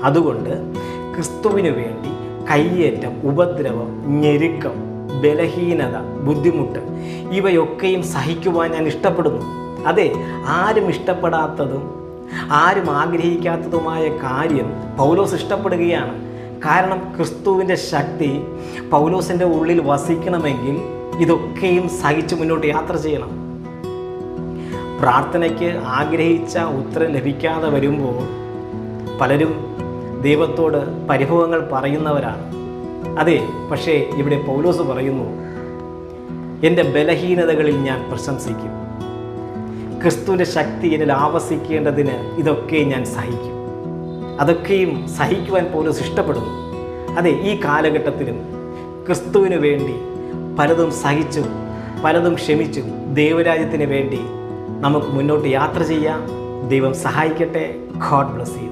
അതുകൊണ്ട് ക്രിസ്തുവിന് വേണ്ടി കയ്യേറ്റം, ഉപദ്രവം, ഞെരുക്കം, ബലഹീനത, ബുദ്ധിമുട്ട് ഇവയൊക്കെയും സഹിക്കുവാൻ ഞാൻ ഇഷ്ടപ്പെടുന്നു. അതെ, ആരും ഇഷ്ടപ്പെടാത്തതും ആരും ആഗ്രഹിക്കാത്തതുമായ കാര്യം പൗലോസ് ഇഷ്ടപ്പെടുകയാണ്. കാരണം ക്രിസ്തുവിൻ്റെ ശക്തി പൗലോസിൻ്റെ ഉള്ളിൽ വസിക്കണമെങ്കിൽ ഇതൊക്കെയും സഹിച്ച് മുന്നോട്ട് യാത്ര ചെയ്യണം. പ്രാർത്ഥനയ്ക്ക് ആഗ്രഹിച്ച ഉത്തരം ലഭിക്കാതെ വരുമ്പോൾ പലരും ദൈവത്തോട് പരിഭവങ്ങൾ പറയുന്നവരാണ്. അതെ, പക്ഷേ ഇവിടെ പൗലോസ് പറയുന്നു, എൻ്റെ ബലഹീനതകളിൽ ഞാൻ പ്രശംസിക്കും. ക്രിസ്തുവിൻ്റെ ശക്തി എന്നിൽ ആവസിക്കേണ്ടതിന് ഇതൊക്കെ ഞാൻ സഹിക്കും. അതൊക്കെയും സഹിക്കുവാൻ പൗലോസ് ഇഷ്ടപ്പെടുന്നു. അതെ, ഈ കാലഘട്ടത്തിലും ക്രിസ്തുവിന് വേണ്ടി പലതും സഹിച്ചും പലതും ക്ഷമിച്ചും ദൈവരാജ്യത്തിന് വേണ്ടി നമുക്ക് മുന്നോട്ട് യാത്ര ചെയ്യാം. ദൈവം സഹായിക്കട്ടെ. God bless you.